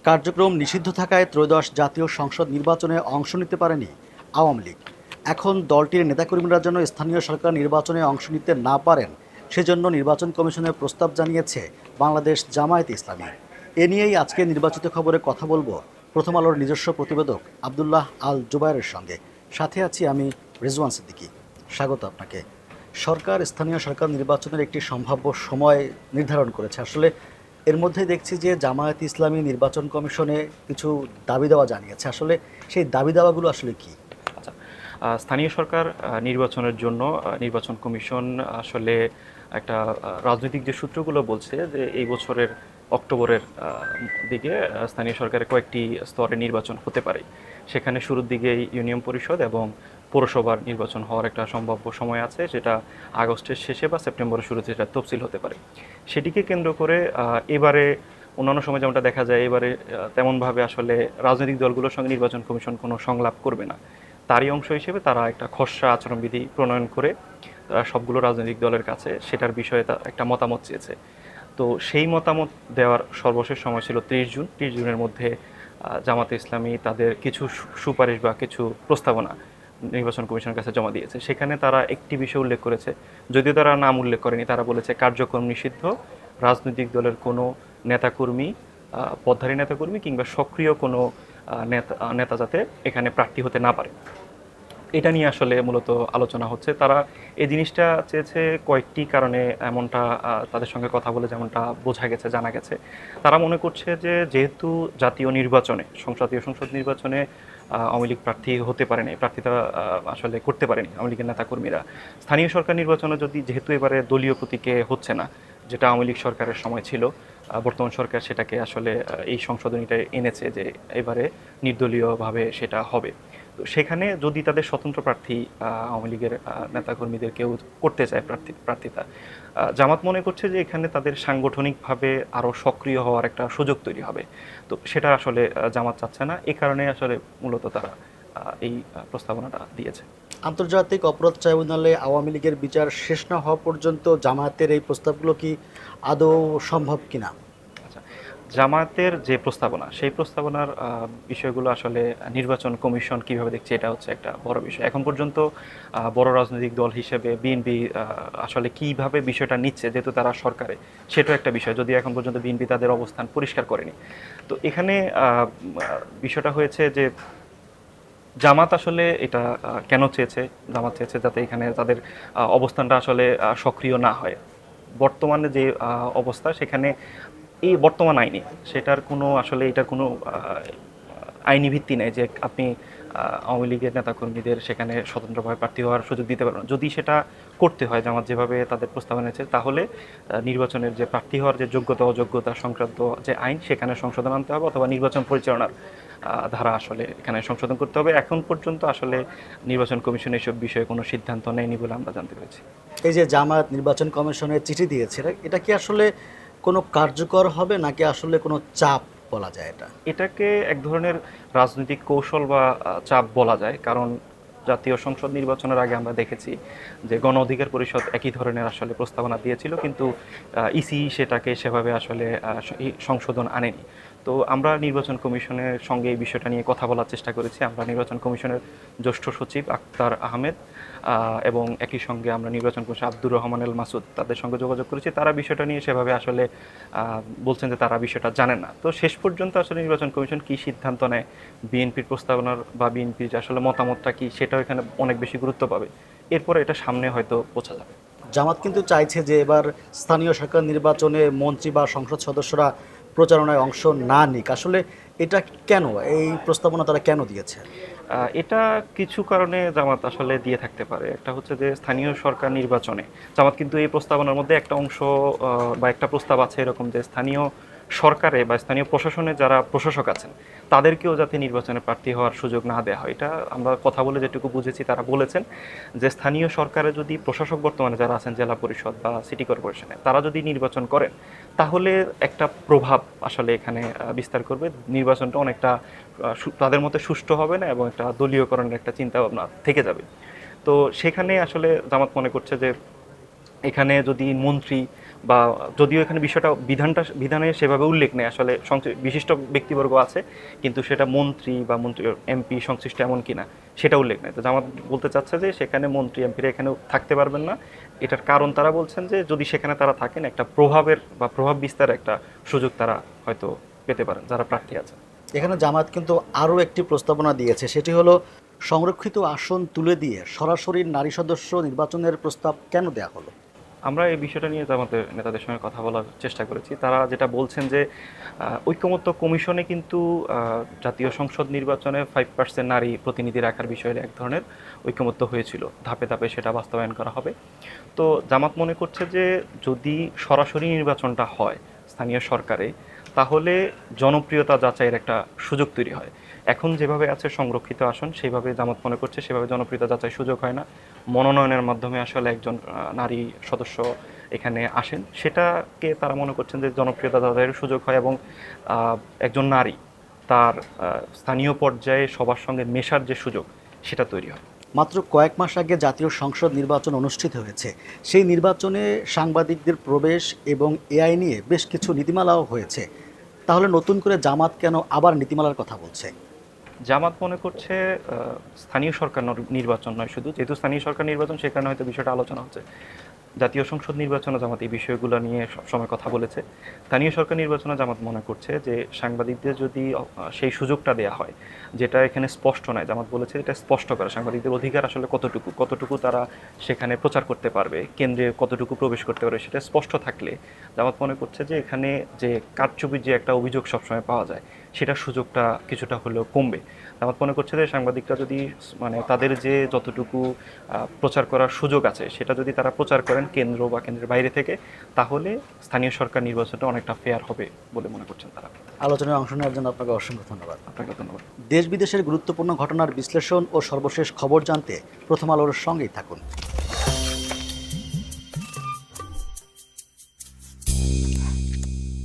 কার্যক্রম নিষিদ্ধ থাকায় ত্রয়োদশ জাতীয় সংসদ নির্বাচনে অংশ নিতে পারেনি আওয়ামী লীগ। এখন দলটির নেতাকর্মীরা যেন স্থানীয় সরকার নির্বাচনে অংশ নিতে না পারেন সেজন্য নির্বাচন কমিশনের প্রস্তাব জানিয়েছে বাংলাদেশ জামায়াতে ইসলামী। এ নিয়েই আজকে নির্বাচিত খবরে কথা বলবো প্রথম আলোর নিজস্ব প্রতিবেদক আবদুল্লাহ আল জুবায়েরের সঙ্গে। সাথে আছি আমি রিজওয়ান সিদ্দিকী। স্বাগত আপনাকে। সরকার স্থানীয় সরকার নির্বাচনের একটি সম্ভাব্য সময় নির্ধারণ করেছে। আসলে এর মধ্যে দেখছি যে জামায়াত ইসলামী নির্বাচন কমিশনে কিছু দাবি দেওয়া জানিয়েছে। আসলে সেই দাবি দেওয়াগুলো আসলে কি? আচ্ছা, স্থানীয় সরকার নির্বাচনের জন্য নির্বাচন কমিশন আসলে একটা রাজনৈতিক যে সূত্রগুলো বলছে যে এই বছরের অক্টোবরের দিকে স্থানীয় সরকারের কয়েকটি স্তরে নির্বাচন হতে পারে। সেখানে শুরুর দিকে ইউনিয়ন পরিষদ এবং পৌরসভার নির্বাচন হওয়ার একটা সম্ভাব্য সময় আছে, যেটা আগস্টের শেষে বা সেপ্টেম্বরের শুরুতে সেটা তফসিল হতে পারে। সেটিকে কেন্দ্র করে এবারে অন্যান্য সময় যেমনটা দেখা যায়, এবারে তেমনভাবে আসলে রাজনৈতিক দলগুলোর সঙ্গে নির্বাচন কমিশন কোনো সংলাপ করবে না। তারই অংশ হিসেবে তারা একটা খসড়া আচরণবিধি প্রণয়ন করে সবগুলো রাজনৈতিক দলের কাছে সেটার বিষয়ে একটা মতামত চেয়েছে। তো সেই মতামত দেওয়ার সর্বশেষ সময় ছিল 30 জুন। 30 জুনের মধ্যে জামাতে ইসলামী তাদের কিছু সুপারিশ বা কিছু প্রস্তাবনা নির্বাচন কমিশনের কাছে জমা দিয়েছে। সেখানে তারা একটি বিষয় উল্লেখ করেছে, যদিও তারা নাম উল্লেখ করেনি। তারা বলেছে কার্যক্রম নিষিদ্ধ রাজনৈতিক দলের কোনো নেতাকর্মী, পদধারী নেতাকর্মী কিংবা সক্রিয় কোনো নেতা যাতে এখানে প্রার্থী হতে না পারে। এটা নিয়ে আসলে মূলত আলোচনা হচ্ছে। তারা এই জিনিসটা চেয়েছে কয়েকটি কারণে, এমনটা তাদের সঙ্গে কথা বলে যেমনটা বোঝা গেছে, জানা গেছে। তারা মনে করছে যে যেহেতু জাতীয় নির্বাচনে, জাতীয় সংসদ নির্বাচনে আওয়ামী লীগ প্রার্থী হতে পারেনি, প্রার্থিতা আসলে করতে পারেনি আওয়ামী লীগের নেতাকর্মীরা। স্থানীয় সরকার নির্বাচনে যেহেতু এবারে দলীয় প্রতীকে হচ্ছে না, যেটা আওয়ামী লীগ সরকারের সময় ছিল, বর্তমান সরকার সেটাকে আসলে এই সংশোধনীটা এনেছে যে এবারে নির্দলীয়ভাবে সেটা হবে। তো সেখানে যদি তাদের স্বতন্ত্র প্রার্থী আওয়ামী লীগের নেতাকর্মীদের কেউ করতে চায় প্রার্থিতা, জামাত মনে করছে যে এখানে তাদের সাংগঠনিকভাবে আরও সক্রিয় হওয়ার একটা সুযোগ তৈরি হবে। তো সেটা আসলে জামাত চাচ্ছে না। এই কারণে আসলে মূলত তারা এই প্রস্তাবনাটা দিয়েছে। আন্তর্জাতিক অপরাধ ট্রাইব্যুনালে আওয়ামী লীগের বিচার শেষ না হওয়া পর্যন্ত জামায়াতের এই প্রস্তাবগুলো কি আদৌ সম্ভব কিনা? আচ্ছা, জামায়াতের যে প্রস্তাবনা, সেই প্রস্তাবনার বিষয়গুলো আসলে নির্বাচন কমিশন কিভাবে দেখছে, এটা হচ্ছে একটা বড় বিষয়। এখন পর্যন্ত বড় রাজনৈতিক দল হিসেবে বিএনপি আসলে কিভাবে বিষয়টা নিচ্ছে, যেহেতু তারা সরকারে, সেটাও একটা বিষয়। যদিও এখন পর্যন্ত বিএনপি তাদের অবস্থান পরিষ্কার করেনি। তো এখানে বিষয়টা হয়েছে যে জামাত আসলে এটা কেন চেয়েছে? জামাত চেয়েছে যাতে এখানে তাদের অবস্থানটা আসলে সক্রিয় না হয়। বর্তমানে যে অবস্থা, সেখানে এই বর্তমান আইনে সেটার কোনো আসলে এটার কোনো আইনি ভিত্তি নেই যে আপনি আওয়ামী লীগের নেতাকর্মীদের সেখানে স্বতন্ত্রভাবে প্রার্থী হওয়ার সুযোগ দিতে পারবেন। যদি সেটা করতে হয়, জামাত যেভাবে তাদের প্রস্তাব এনেছে, তাহলে নির্বাচনের যে প্রার্থী হওয়ার যে যোগ্যতা অযোগ্যতা সংক্রান্ত যে আইন, সেখানে সংশোধন আনতে হবে, অথবা নির্বাচন পরিচালনার ধারা আসলে এখানে সংশোধন করতে হবে। এখন পর্যন্ত আসলে নির্বাচন কমিশন এইসব বিষয়ে কোনো সিদ্ধান্ত নেয়নি বলে আমরা জানতে পেরেছি। এই যে জামায়াত নির্বাচন কমিশনে চিঠি দিয়েছে, এটা কি আসলে কোনো কার্যকর হবে নাকি আসলে কোনো চাপ বলা যায় এটা? এটাকে এক ধরনের রাজনৈতিক কৌশল বা চাপ বলা যায়। কারণ জাতীয় সংসদ নির্বাচনের আগে আমরা দেখেছি যে গণ অধিকার পরিষদ একই ধরনের আসলে প্রস্তাবনা দিয়েছিল, কিন্তু ইসি সেটাকে সেভাবে আসলে সংশোধন আনেনি। তো আমরা নির্বাচন কমিশনের সঙ্গে এই বিষয়টা নিয়ে কথা বলার চেষ্টা করেছি। আমরা নির্বাচন কমিশনের জ্যেষ্ঠ সচিব আক্তার আহমেদ এবং একই সঙ্গে আমরা নির্বাচন কমিশন আব্দুর রহমান এল মাসুদ, তাদের সঙ্গে যোগাযোগ করেছি। তারা বিষয়টা নিয়ে সেভাবে আসলে বলছেন যে তারা বিষয়টা জানেন না। তো শেষ পর্যন্ত আসলে নির্বাচন কমিশন কী সিদ্ধান্ত নেয়, বিএনপির প্রস্তাবনার বা বিএনপির যে আসলে মতামতটা কী, সেটাও এখানে অনেক বেশি গুরুত্ব পাবে। এরপরে এটা সামনে হয়তো বোঝা যাবে। জামাত কিন্তু চাইছে যে এবার স্থানীয় সরকার নির্বাচনে মন্ত্রী বা সংসদ সদস্যরা প্রচারণায় অংশ না নিক। আসলে এটা কেন, এই প্রস্তাবনা তারা কেন দিয়েছে? এটা কিছু কারণে জামাত আসলে দিয়ে থাকতে পারে। একটা হচ্ছে যে স্থানীয় সরকার নির্বাচনে জামাত কিন্তু এই প্রস্তাবনার মধ্যে একটা অংশ বা একটা প্রস্তাব আছে এরকম যে স্থানীয় সরকারে বা স্থানীয় প্রশাসনে যারা প্রশাসক আছেন, তাদেরকেও যাতে নির্বাচনে প্রার্থী হওয়ার সুযোগ না দেওয়া হয়। এটা আমরা কথা বলে যেটুকু বুঝেছি, তারা বলেছেন যে স্থানীয় সরকারে যদি প্রশাসক বর্তমানে যারা আছেন জেলা পরিষদ বা সিটি কর্পোরেশনে, তারা যদি নির্বাচন করেন, তাহলে একটা প্রভাব আসলে এখানে বিস্তার করবে। নির্বাচনটা অনেকটা তাদের মতে সুষ্ঠু হবে না এবং একটা দলীয়করণের একটা চিন্তা ভাবনা থেকে যাবে। তো সেখানে আসলে জামাত মনে করছে যে এখানে যদি মন্ত্রী বা যদিও এখানে বিষয়টা বিধানে সেভাবে উল্লেখ নেই আসলে বিশিষ্ট ব্যক্তিবর্গ আছে, কিন্তু সেটা মন্ত্রী বা মন্ত্রী এমপি সংশ্লিষ্ট এমন কিনা সেটা উল্লেখ নেই। তো জামাত বলতে চাচ্ছে যে সেখানে মন্ত্রী এমপিরা এখানেও থাকতে পারবেন না। এটার কারণ তারা বলছেন যে যদি সেখানে তারা থাকেন একটা প্রভাব বিস্তারের একটা সুযোগ তারা হয়তো পেতে পারেন যারা প্রার্থী আছে। এখানে জামাত কিন্তু আরও একটি প্রস্তাবনা দিয়েছে, সেটি হলো সংরক্ষিত আসন তুলে দিয়ে সরাসরি নারী সদস্য নির্বাচনের প্রস্তাব কেন দেয়া হলো? আমরা এই বিষয়টা নিয়ে আমাদের নেতাদের সঙ্গে কথা বলার চেষ্টা করেছি। তারা যেটা বলছেন যে ঐকমত্য কমিশনে কিন্তু জাতীয় সংসদ নির্বাচনে 5% নারী প্রতিনিধি রাখার বিষয়ে এক ধরনের ঐকমত্য হয়েছিল, ধাপে ধাপে সেটা বাস্তবায়ন করা হবে। তো জামাত মনে করছে যে যদি সরাসরি নির্বাচনটা হয় স্থানীয় সরকারে, তাহলে জনপ্রিয়তা যাচাইয়ের একটা সুযোগ তৈরি হয়। এখন যেভাবে আছে সংরক্ষিত আসন, সেইভাবে জামাত মনে করছে সেভাবে জনপ্রিয়তা যাচাই সুযোগ হয় না। মনোনয়নের মাধ্যমে আসলে একজন নারী সদস্য এখানে আসেন, সেটাকে তারা মনে করছেন যে জনপ্রিয়তা যাচাইয়ের সুযোগ হয় এবং একজন নারী তার স্থানীয় পর্যায়ে সবার সঙ্গে মেশার যে সুযোগ সেটা তৈরি হয়। মাত্র কয়েক মাস আগে জাতীয় সংসদ নির্বাচন অনুষ্ঠিত হয়েছে। সেই নির্বাচনে সাংবাদিকদের প্রবেশ এবং এআই নিয়ে বেশ কিছু নীতিমালাও হয়েছে। তাহলে নতুন করে জামাত কেন আবার নীতিমালার কথা বলছে? জামাত মনে করছে স্থানীয় সরকার নির্বাচন নয় শুধু, যেহেতু স্থানীয় সরকার নির্বাচন সে কারণে হয়তো বিষয়টা আলোচনা হচ্ছে। জাতীয় সংসদ নির্বাচনে জামাত এই বিষয়গুলো নিয়ে সবসময় কথা বলেছে। স্থানীয় সরকার নির্বাচনে জামাত মনে করছে যে সাংবাদিকদের যদি সেই সুযোগটা দেওয়া হয়, যেটা এখানে স্পষ্ট নয়, জামাত বলেছে এটা স্পষ্ট করে সাংবাদিকদের অধিকার আসলে কতটুকু তারা সেখানে প্রচার করতে পারবে, কেন্দ্রে কতটুকু প্রবেশ করতে পারবে, সেটা স্পষ্ট থাকলে জামাত মনে করছে যে এখানে যে কারচুপির যে একটা অভিযোগ সবসময় পাওয়া যায়, সেটার সুযোগটা কিছুটা হলেও কমবে। জামাত মনে করছে যে সাংবাদিকরা যদি মানে তাদের যে যতটুকু প্রচার করার সুযোগ আছে সেটা যদি তারা প্রচার করেন কেন্দ্র বা কেন্দ্রের বাইরে থেকে, তাহলে স্থানীয় সরকার নির্বাচনটা অনেকটা ফেয়ার হবে বলে মনে করছেন তারা। আলোচনায় অংশ নেওয়ার জন্য আপনাকে অসংখ্য ধন্যবাদ। আপনাকে ধন্যবাদ। দেশ বিদেশের গুরুত্বপূর্ণ ঘটনার বিশ্লেষণ ও সর্বশেষ খবর জানতে প্রথম আলোর সঙ্গেই থাকুন।